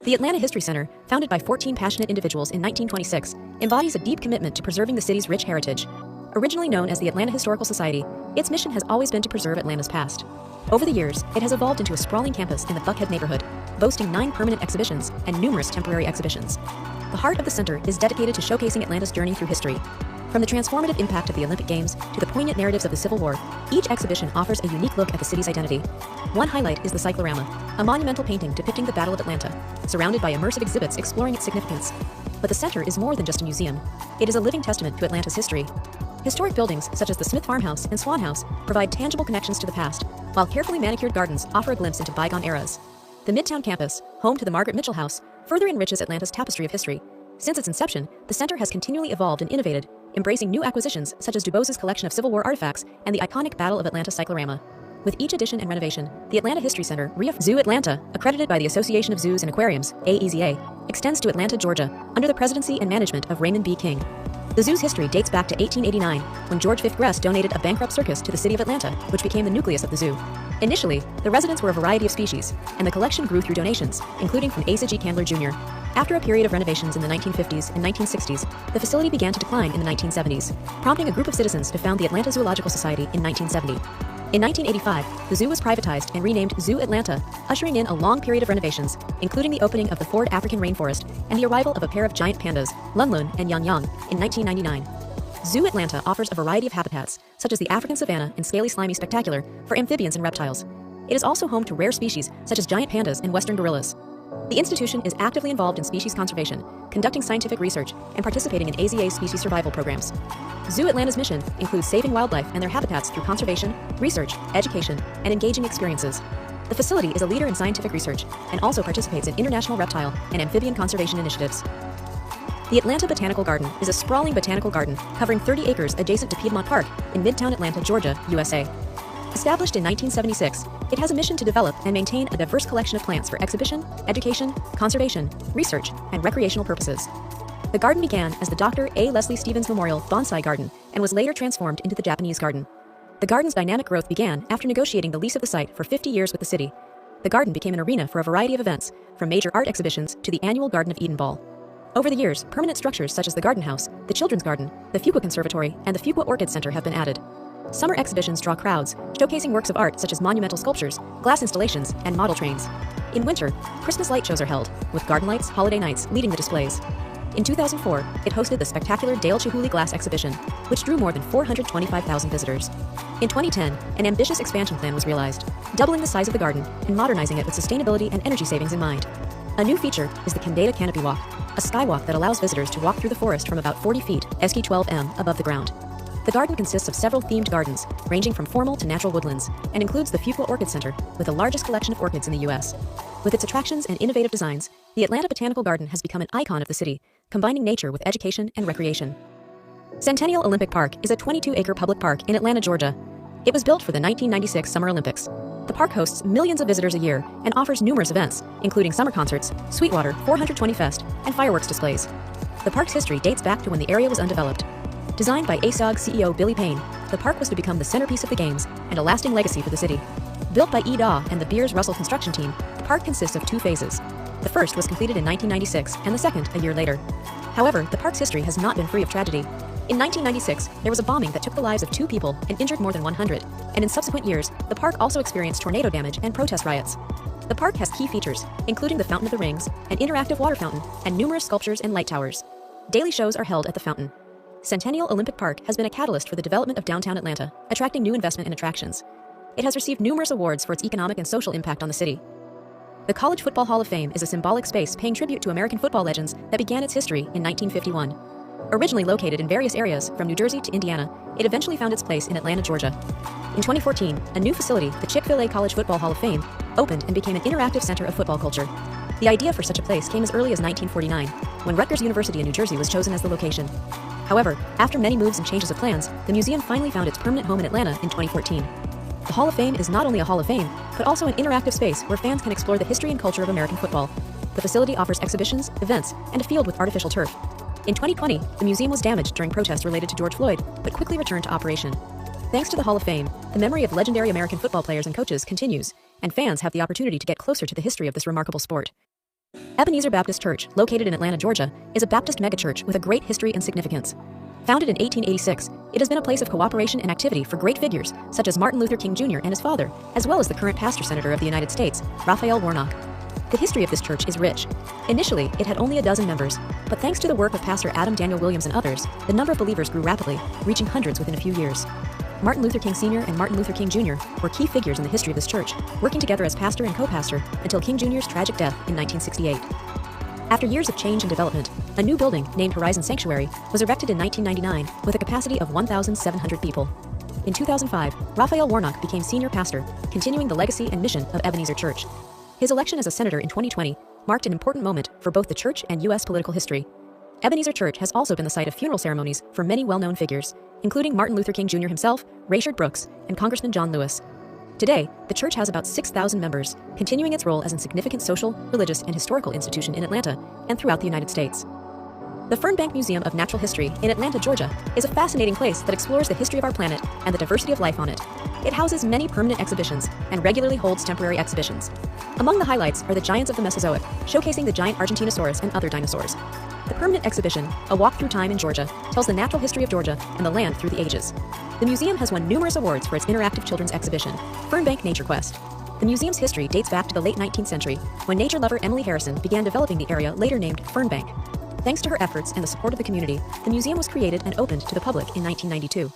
The Atlanta History Center, founded by 14 passionate individuals in 1926, embodies a deep commitment to preserving the city's rich heritage. Originally known as the Atlanta Historical Society, its mission has always been to preserve Atlanta's past. Over the years, it has evolved into a sprawling campus in the Buckhead neighborhood, boasting 9 permanent exhibitions and numerous temporary exhibitions. The heart of the center is dedicated to showcasing Atlanta's journey through history. From the transformative impact of the Olympic Games to the poignant narratives of the Civil War, each exhibition offers a unique look at the city's identity. One highlight is the Cyclorama, a monumental painting depicting the Battle of Atlanta, surrounded by immersive exhibits exploring its significance. But the center is more than just a museum. It is a living testament to Atlanta's history. Historic buildings such as the Smith Farmhouse and Swan House provide tangible connections to the past, while carefully manicured gardens offer a glimpse into bygone eras. The Midtown campus, home to the Margaret Mitchell House, further enriches Atlanta's tapestry of history. Since its inception, the center has continually evolved and innovated, embracing new acquisitions such as DuBose's collection of Civil War artifacts and the iconic Battle of Atlanta Cyclorama. With each addition and renovation, the Atlanta History Center, Zoo Atlanta, accredited by the Association of Zoos and Aquariums, AEZA, extends to Atlanta, Georgia, under the presidency and management of Raymond B. King. The zoo's history dates back to 1889, when George V. Gress donated a bankrupt circus to the city of Atlanta, which became the nucleus of the zoo. Initially, the residents were a variety of species, and the collection grew through donations, including from Asa G. Candler Jr. After a period of renovations in the 1950s and 1960s, the facility began to decline in the 1970s, prompting a group of citizens to found the Atlanta Zoological Society in 1970. In 1985, the zoo was privatized and renamed Zoo Atlanta, ushering in a long period of renovations, including the opening of the Ford African Rainforest and the arrival of a pair of giant pandas, Lun Lun and Yang Yang, in 1999. Zoo Atlanta offers a variety of habitats, such as the African savanna and scaly slimy spectacular, for amphibians and reptiles. It is also home to rare species, such as giant pandas and western gorillas. The institution is actively involved in species conservation, conducting scientific research, and participating in AZA's species survival programs. Zoo Atlanta's mission includes saving wildlife and their habitats through conservation, research, education, and engaging experiences. The facility is a leader in scientific research and also participates in international reptile and amphibian conservation initiatives. The Atlanta Botanical Garden is a sprawling botanical garden covering 30 acres adjacent to Piedmont Park in Midtown Atlanta, Georgia, USA. Established in 1976, it has a mission to develop and maintain a diverse collection of plants for exhibition, education, conservation, research, and recreational purposes. The garden began as the Dr. A. Leslie Stevens Memorial Bonsai Garden and was later transformed into the Japanese Garden. The garden's dynamic growth began after negotiating the lease of the site for 50 years with the city. The garden became an arena for a variety of events, from major art exhibitions to the annual Garden of Eden Ball. Over the years, permanent structures such as the Garden House, the Children's Garden, the Fuqua Conservatory, and the Fuqua Orchid Center have been added. Summer exhibitions draw crowds, showcasing works of art such as monumental sculptures, glass installations, and model trains. In winter, Christmas light shows are held, with garden lights, holiday nights leading the displays. In 2004, it hosted the spectacular Dale Chihuly Glass Exhibition, which drew more than 425,000 visitors. In 2010, an ambitious expansion plan was realized, doubling the size of the garden and modernizing it with sustainability and energy savings in mind. A new feature is the Kendeda Canopy Walk, a skywalk that allows visitors to walk through the forest from about 40 feet, SK 12M, above the ground. The garden consists of several themed gardens, ranging from formal to natural woodlands, and includes the Fuqua Orchid Center, with the largest collection of orchids in the U.S. With its attractions and innovative designs, the Atlanta Botanical Garden has become an icon of the city, combining nature with education and recreation. Centennial Olympic Park is a 22-acre public park in Atlanta, Georgia. It was built for the 1996 Summer Olympics. The park hosts millions of visitors a year and offers numerous events, including summer concerts, Sweetwater 420 Fest, and fireworks displays. The park's history dates back to when the area was undeveloped. Designed by ASOG CEO Billy Payne, the park was to become the centerpiece of the games and a lasting legacy for the city. Built by E. Daw and the Beers Russell construction team, the park consists of 2 phases. The first was completed in 1996 and the second a year later. However, the park's history has not been free of tragedy. In 1996, there was a bombing that took the lives of 2 people and injured more than 100, and in subsequent years, the park also experienced tornado damage and protest riots. The park has key features, including the Fountain of the Rings, an interactive water fountain, and numerous sculptures and light towers. Daily shows are held at the fountain. Centennial Olympic Park has been a catalyst for the development of downtown Atlanta, attracting new investment and attractions. It has received numerous awards for its economic and social impact on the city. The College Football Hall of Fame is a symbolic space paying tribute to American football legends that began its history in 1951. Originally located in various areas from New Jersey to Indiana, it eventually found its place in Atlanta, Georgia. In 2014, a new facility, the Chick-fil-A College Football Hall of Fame, opened and became an interactive center of football culture. The idea for such a place came as early as 1949, when Rutgers University in New Jersey was chosen as the location. However, after many moves and changes of plans, the museum finally found its permanent home in Atlanta in 2014. The Hall of Fame is not only a Hall of Fame, but also an interactive space where fans can explore the history and culture of American football. The facility offers exhibitions, events, and a field with artificial turf. In 2020, the museum was damaged during protests related to George Floyd, but quickly returned to operation. Thanks to the Hall of Fame, the memory of legendary American football players and coaches continues, and fans have the opportunity to get closer to the history of this remarkable sport. Ebenezer Baptist Church, located in Atlanta, Georgia, is a Baptist megachurch with a great history and significance. Founded in 1886, it has been a place of cooperation and activity for great figures such as Martin Luther King Jr. and his father, as well as the current pastor-senator of the United States, Raphael Warnock. The history of this church is rich. Initially, it had only a dozen members, but thanks to the work of Pastor Adam Daniel Williams and others, the number of believers grew rapidly, reaching hundreds within a few years. Martin Luther King Sr. and Martin Luther King Jr. were key figures in the history of this church, working together as pastor and co-pastor until King Jr.'s tragic death in 1968. After years of change and development, a new building named Horizon Sanctuary was erected in 1999 with a capacity of 1,700 people. In 2005, Raphael Warnock became senior pastor, continuing the legacy and mission of Ebenezer Church. His election as a senator in 2020 marked an important moment for both the church and U.S. political history. Ebenezer Church has also been the site of funeral ceremonies for many well-known figures, including Martin Luther King Jr. himself, Rayshard Brooks, and Congressman John Lewis. Today, the church has about 6,000 members, continuing its role as a significant social, religious, and historical institution in Atlanta and throughout the United States. The Fernbank Museum of Natural History in Atlanta, Georgia, is a fascinating place that explores the history of our planet and the diversity of life on it. It houses many permanent exhibitions and regularly holds temporary exhibitions. Among the highlights are the giants of the Mesozoic, showcasing the giant Argentinosaurus and other dinosaurs. The permanent exhibition, A Walk Through Time in Georgia, tells the natural history of Georgia and the land through the ages. The museum has won numerous awards for its interactive children's exhibition, Fernbank Nature Quest. The museum's history dates back to the late 19th century, when nature lover Emily Harrison began developing the area later named Fernbank. Thanks to her efforts and the support of the community, the museum was created and opened to the public in 1992.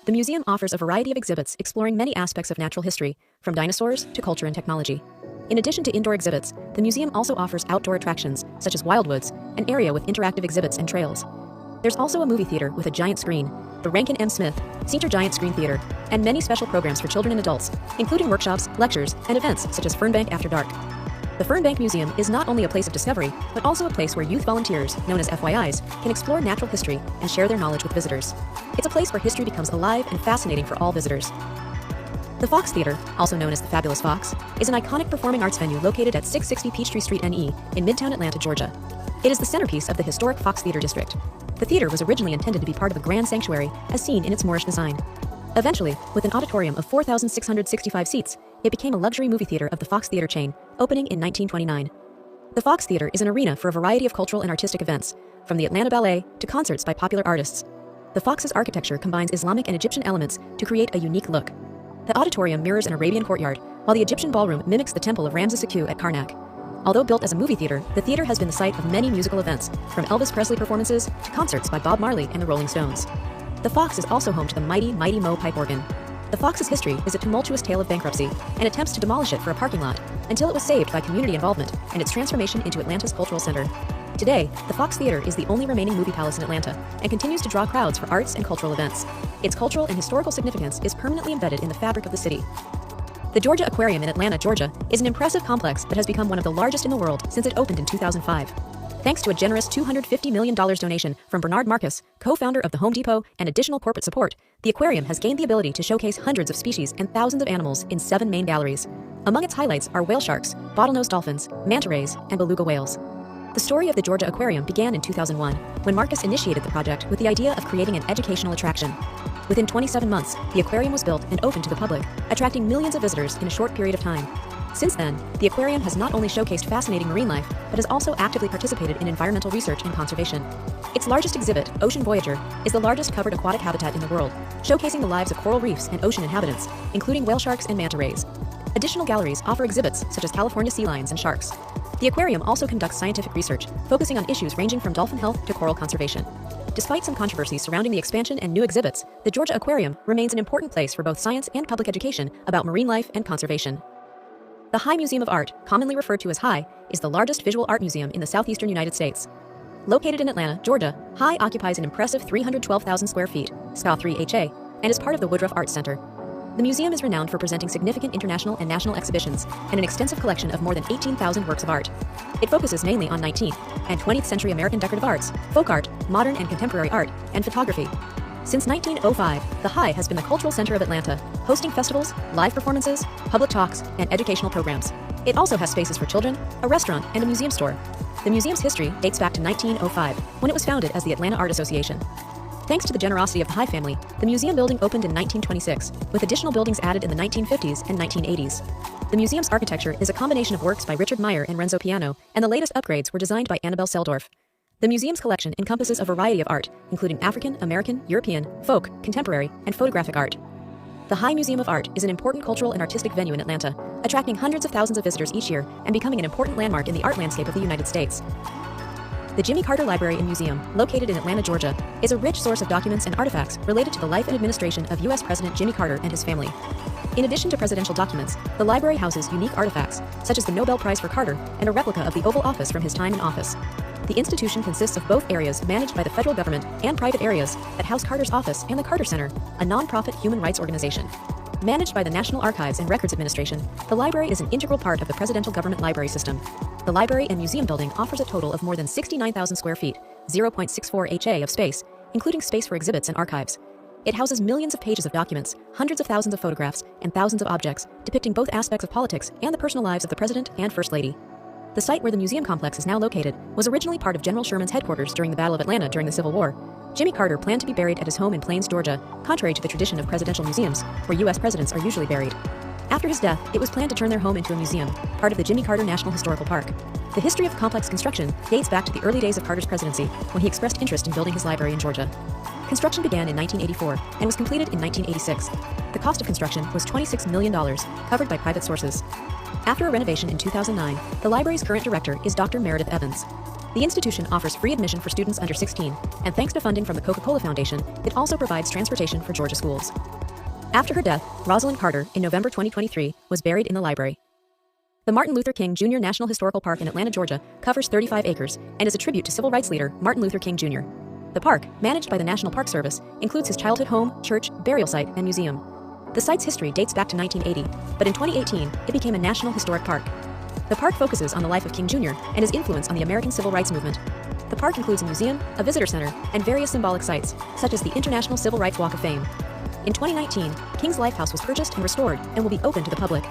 The museum offers a variety of exhibits exploring many aspects of natural history, from dinosaurs to culture and technology. In addition to indoor exhibits, the museum also offers outdoor attractions, such as Wildwoods, an area with interactive exhibits and trails. There's also a movie theater with a giant screen, the Rankin M. Smith Senior Giant Screen Theater, and many special programs for children and adults, including workshops, lectures, and events such as Fernbank After Dark. The Fernbank Museum is not only a place of discovery, but also a place where youth volunteers, known as FYIs, can explore natural history and share their knowledge with visitors. It's a place where history becomes alive and fascinating for all visitors. The Fox Theater, also known as the Fabulous Fox, is an iconic performing arts venue located at 660 Peachtree Street NE in Midtown Atlanta, Georgia. It is the centerpiece of the historic Fox Theater District. The theater was originally intended to be part of a grand sanctuary, as seen in its Moorish design. Eventually, with an auditorium of 4,665 seats, it became a luxury movie theater of the Fox Theater chain, opening in 1929. The Fox Theater is an arena for a variety of cultural and artistic events, from the Atlanta Ballet to concerts by popular artists. The Fox's architecture combines Islamic and Egyptian elements to create a unique look. The auditorium mirrors an Arabian courtyard, while the Egyptian ballroom mimics the temple of Ramses II at Karnak. Although built as a movie theater, the theater has been the site of many musical events, from Elvis Presley performances to concerts by Bob Marley and the Rolling Stones. The Fox is also home to the mighty Mo pipe organ. The Fox's history is a tumultuous tale of bankruptcy and attempts to demolish it for a parking lot, until it was saved by community involvement and its transformation into Atlanta's cultural center. Today, the Fox Theater is the only remaining movie palace in Atlanta and continues to draw crowds for arts and cultural events. Its cultural and historical significance is permanently embedded in the fabric of the city. The Georgia Aquarium in Atlanta, Georgia, is an impressive complex that has become one of the largest in the world since it opened in 2005. Thanks to a generous $250 million donation from Bernard Marcus, co-founder of the Home Depot, and additional corporate support, the aquarium has gained the ability to showcase hundreds of species and thousands of animals in 7 main galleries. Among its highlights are whale sharks, bottlenose dolphins, manta rays, and beluga whales. The story of the Georgia Aquarium began in 2001, when Marcus initiated the project with the idea of creating an educational attraction. Within 27 months, the aquarium was built and opened to the public, attracting millions of visitors in a short period of time. Since then, the aquarium has not only showcased fascinating marine life, but has also actively participated in environmental research and conservation. Its largest exhibit, Ocean Voyager, is the largest covered aquatic habitat in the world, showcasing the lives of coral reefs and ocean inhabitants, including whale sharks and manta rays. Additional galleries offer exhibits such as California sea lions and sharks. The aquarium also conducts scientific research, focusing on issues ranging from dolphin health to coral conservation. Despite some controversies surrounding the expansion and new exhibits, the Georgia Aquarium remains an important place for both science and public education about marine life and conservation. The High Museum of Art, commonly referred to as High, is the largest visual art museum in the southeastern United States. Located in Atlanta, Georgia, High occupies an impressive 312,000 square feet, SCA 3HA, and is part of the Woodruff Arts Center. The museum is renowned for presenting significant international and national exhibitions and an extensive collection of more than 18,000 works of art. It focuses mainly on 19th and 20th century American decorative arts, folk art, modern and contemporary art, and photography. Since 1905, the High has been the cultural center of Atlanta, hosting festivals, live performances, public talks, and educational programs. It also has spaces for children, a restaurant, and a museum store. The museum's history dates back to 1905, when it was founded as the Atlanta Art Association. Thanks to the generosity of the High family, the museum building opened in 1926, with additional buildings added in the 1950s and 1980s. The museum's architecture is a combination of works by Richard Meyer and Renzo Piano, and the latest upgrades were designed by Annabelle Seldorf. The museum's collection encompasses a variety of art, including African, American, European, folk, contemporary, and photographic art. The High Museum of Art is an important cultural and artistic venue in Atlanta, attracting hundreds of thousands of visitors each year and becoming an important landmark in the art landscape of the United States. The Jimmy Carter Library and Museum, located in Atlanta, Georgia, is a rich source of documents and artifacts related to the life and administration of U.S. President Jimmy Carter and his family. In addition to presidential documents, the library houses unique artifacts, such as the Nobel Prize for Carter and a replica of the Oval Office from his time in office. The institution consists of both areas managed by the federal government and private areas that house Carter's office and the Carter Center, a non-profit human rights organization. Managed by the National Archives and Records Administration, the library is an integral part of the presidential government library system. The library and museum building offers a total of more than 69,000 square feet, 0.64 ha of space, including space for exhibits and archives. It houses millions of pages of documents, hundreds of thousands of photographs, and thousands of objects depicting both aspects of politics and the personal lives of the President and First Lady. The site where the museum complex is now located was originally part of General Sherman's headquarters during the Battle of Atlanta during the Civil War. Jimmy Carter planned to be buried at his home in Plains, Georgia, contrary to the tradition of presidential museums, where U.S. presidents are usually buried. After his death, it was planned to turn their home into a museum, part of the Jimmy Carter National Historical Park. The history of the complex construction dates back to the early days of Carter's presidency, when he expressed interest in building his library in Georgia. Construction began in 1984 and was completed in 1986. The cost of construction was $26 million, covered by private sources. After a renovation in 2009, the library's current director is Dr. Meredith Evans. The institution offers free admission for students under 16, and thanks to funding from the Coca-Cola Foundation, it also provides transportation for Georgia schools. After her death, Rosalind Carter, in November 2023, was buried in the library. The Martin Luther King Jr. National Historical Park in Atlanta, Georgia, covers 35 acres and is a tribute to civil rights leader Martin Luther King Jr. The park, managed by the National Park Service, includes his childhood home, church, burial site, and museum. The site's history dates back to 1980, but in 2018, it became a National Historic Park. The park focuses on the life of King Jr. and his influence on the American Civil Rights Movement. The park includes a museum, a visitor center, and various symbolic sites, such as the International Civil Rights Walk of Fame. In 2019, King's Lifehouse was purchased and restored and will be open to the public.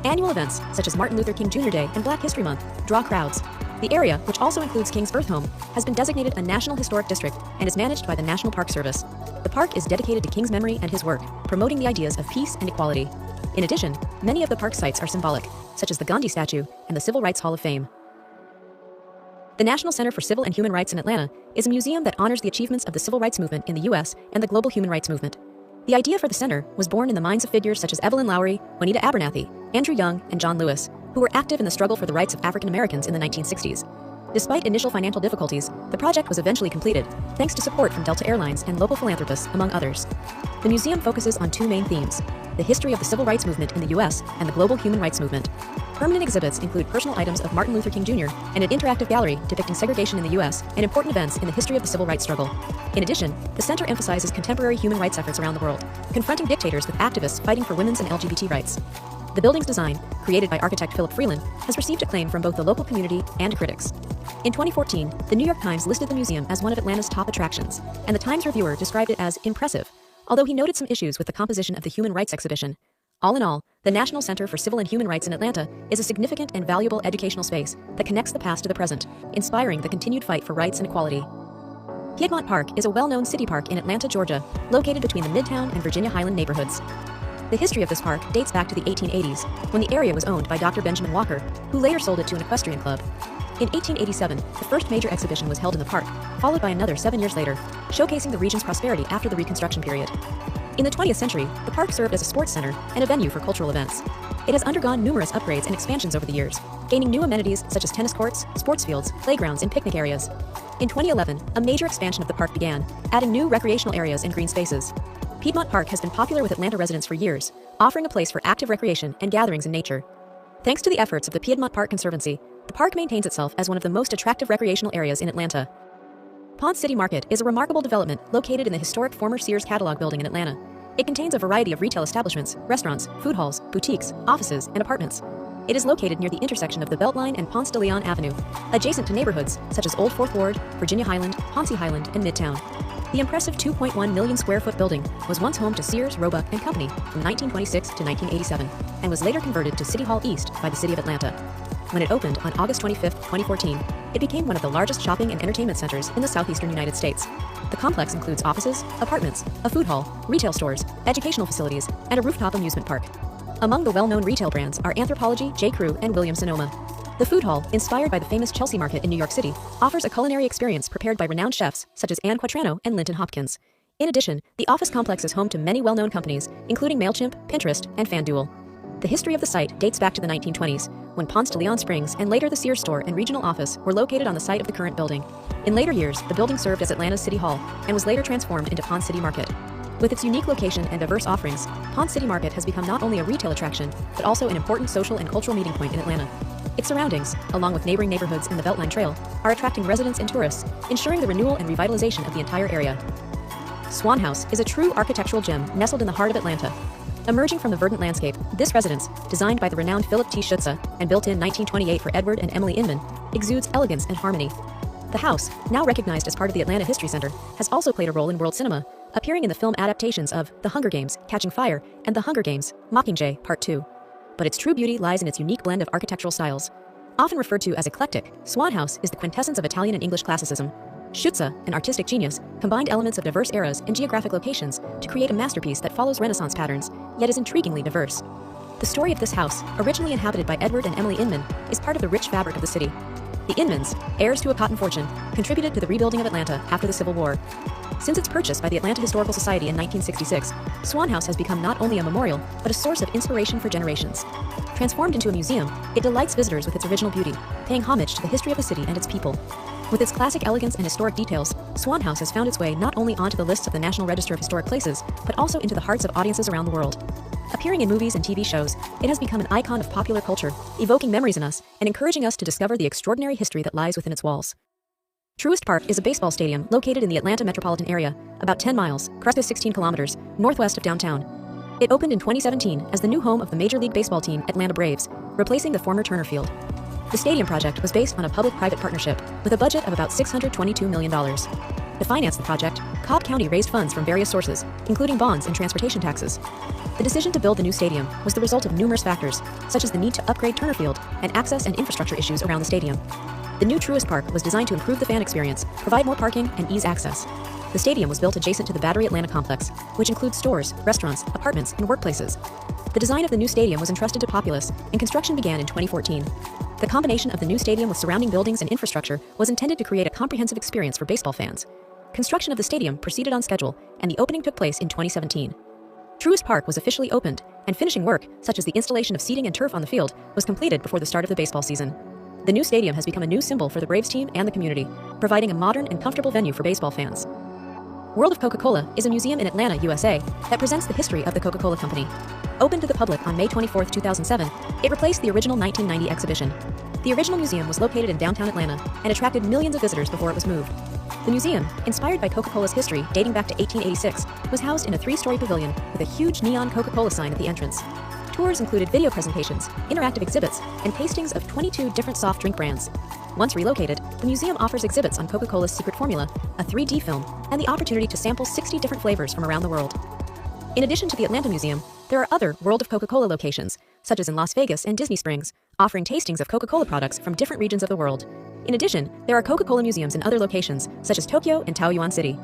Annual events, such as Martin Luther King Jr. Day and Black History Month, draw crowds. The area, which also includes King's birth home, has been designated a National Historic District and is managed by the National Park Service. The park is dedicated to King's memory and his work, promoting the ideas of peace and equality. In addition, many of the park sites are symbolic, such as the Gandhi statue and the Civil Rights Hall of Fame. The National Center for Civil and Human Rights in Atlanta is a museum that honors the achievements of the civil rights movement in the U.S. and the global human rights movement. The idea for the center was born in the minds of figures such as Evelyn Lowry, Juanita Abernathy, Andrew Young, and John Lewis, who were active in the struggle for the rights of African Americans in the 1960s. Despite initial financial difficulties, the project was eventually completed, thanks to support from Delta Airlines and local philanthropists, among others. The museum focuses on two main themes: the history of the civil rights movement in the U.S. and the global human rights movement. Permanent exhibits include personal items of Martin Luther King Jr. and an interactive gallery depicting segregation in the U.S. and important events in the history of the civil rights struggle. In addition, the center emphasizes contemporary human rights efforts around the world, confronting dictators with activists fighting for women's and LGBT rights. The building's design, created by architect Philip Freeland, has received acclaim from both the local community and critics. In 2014, the New York Times listed the museum as one of Atlanta's top attractions, and the Times reviewer described it as impressive, although he noted some issues with the composition of the human rights exhibition. All in all, the National Center for Civil and Human Rights in Atlanta is a significant and valuable educational space that connects the past to the present, inspiring the continued fight for rights and equality. Piedmont Park is a well-known city park in Atlanta, Georgia, located between the Midtown and Virginia Highland neighborhoods. The history of this park dates back to the 1880s, when the area was owned by Dr. Benjamin Walker, who later sold it to an equestrian club. In 1887, the first major exhibition was held in the park, followed by another 7 years later, showcasing the region's prosperity after the Reconstruction period. In the 20th century, the park served as a sports center and a venue for cultural events. It has undergone numerous upgrades and expansions over the years, gaining new amenities such as tennis courts, sports fields, playgrounds, and picnic areas. In 2011, a major expansion of the park began, adding new recreational areas and green spaces. Piedmont Park has been popular with Atlanta residents for years, offering a place for active recreation and gatherings in nature. Thanks to the efforts of the Piedmont Park Conservancy, the park maintains itself as one of the most attractive recreational areas in Atlanta. Ponce City Market is a remarkable development located in the historic former Sears Catalog building in Atlanta. It contains a variety of retail establishments, restaurants, food halls, boutiques, offices, and apartments. It is located near the intersection of the Beltline and Ponce de Leon Avenue, adjacent to neighborhoods such as Old Fourth Ward, Virginia Highland, Ponce Highland, and Midtown. The impressive 2.1 million square foot building was once home to Sears, Roebuck and Company from 1926 to 1987 and was later converted to City Hall East by the City of Atlanta. when it opened on August 25, 2014, it became one of the largest shopping and entertainment centers in the southeastern United States. The complex includes offices, apartments, a food hall, retail stores, educational facilities, and a rooftop amusement park. Among the well-known retail brands are Anthropologie, J.Crew, and Williams-Sonoma. The food hall, inspired by the famous Chelsea Market in New York City, offers a culinary experience prepared by renowned chefs such as Anne Quatrano and Linton Hopkins. In addition, the office complex is home to many well-known companies, including MailChimp, Pinterest, and FanDuel. The history of the site dates back to the 1920s, when Ponce de Leon Springs and later the Sears store and regional office were located on the site of the current building. In later years, the building served as Atlanta's City Hall and was later transformed into Ponce City Market. With its unique location and diverse offerings, Ponce City Market has become not only a retail attraction, but also an important social and cultural meeting point in Atlanta. Its surroundings, along with neighboring neighborhoods and the Beltline Trail, are attracting residents and tourists, ensuring the renewal and revitalization of the entire area. Swan House is a true architectural gem nestled in the heart of Atlanta. Emerging from the verdant landscape, this residence, designed by the renowned Philip T. Schutze and built in 1928 for Edward and Emily Inman, exudes elegance and harmony. The house, now recognized as part of the Atlanta History Center, has also played a role in world cinema, appearing in the film adaptations of The Hunger Games, Catching Fire, and The Hunger Games, Mockingjay, Part 2. But its true beauty lies in its unique blend of architectural styles. Often referred to as eclectic, Swan House is the quintessence of Italian and English classicism. Schutze, an artistic genius, combined elements of diverse eras and geographic locations to create a masterpiece that follows Renaissance patterns, yet is intriguingly diverse. The story of this house, originally inhabited by Edward and Emily Inman, is part of the rich fabric of the city. The Inmans, heirs to a cotton fortune, contributed to the rebuilding of Atlanta after the Civil War. Since its purchase by the Atlanta Historical Society in 1966, Swan House has become not only a memorial, but a source of inspiration for generations. Transformed into a museum, it delights visitors with its original beauty, paying homage to the history of the city and its people. With its classic elegance and historic details, Swan House has found its way not only onto the lists of the National Register of Historic Places, but also into the hearts of audiences around the world. Appearing in movies and TV shows, it has become an icon of popular culture, evoking memories in us and encouraging us to discover the extraordinary history that lies within its walls. Truist Park is a baseball stadium located in the Atlanta metropolitan area, about 10 miles, 16 kilometers, northwest of downtown. It opened in 2017 as the new home of the Major League Baseball team Atlanta Braves, replacing the former Turner Field. The stadium project was based on a public-private partnership with a budget of about $622 million. To finance the project, Cobb County raised funds from various sources, including bonds and transportation taxes. The decision to build the new stadium was the result of numerous factors, such as the need to upgrade Turner Field and access and infrastructure issues around the stadium. The new Truist Park was designed to improve the fan experience, provide more parking, and ease access. The stadium was built adjacent to the Battery Atlanta complex, which includes stores, restaurants, apartments, and workplaces. The design of the new stadium was entrusted to Populous, and construction began in 2014. The combination of the new stadium with surrounding buildings and infrastructure was intended to create a comprehensive experience for baseball fans. Construction of the stadium proceeded on schedule, and the opening took place in 2017. Truist Park was officially opened, and finishing work, such as the installation of seating and turf on the field, was completed before the start of the baseball season. The new stadium has become a new symbol for the Braves team and the community, providing a modern and comfortable venue for baseball fans. World of Coca-Cola is a museum in Atlanta, USA, that presents the history of the Coca-Cola Company. Opened to the public on May 24, 2007, it replaced the original 1990 exhibition. The original museum was located in downtown Atlanta and attracted millions of visitors before it was moved. The museum, inspired by Coca-Cola's history dating back to 1886, was housed in a 3-story pavilion with a huge neon Coca-Cola sign at the entrance. Tours included video presentations, interactive exhibits, and tastings of 22 different soft drink brands. Once relocated, the museum offers exhibits on Coca-Cola's secret formula, a 3D film, and the opportunity to sample 60 different flavors from around the world. In addition to the Atlanta Museum, there are other World of Coca-Cola locations, such as in Las Vegas and Disney Springs, offering tastings of Coca-Cola products from different regions of the world. In addition, there are Coca-Cola museums in other locations, such as Tokyo and Taoyuan City.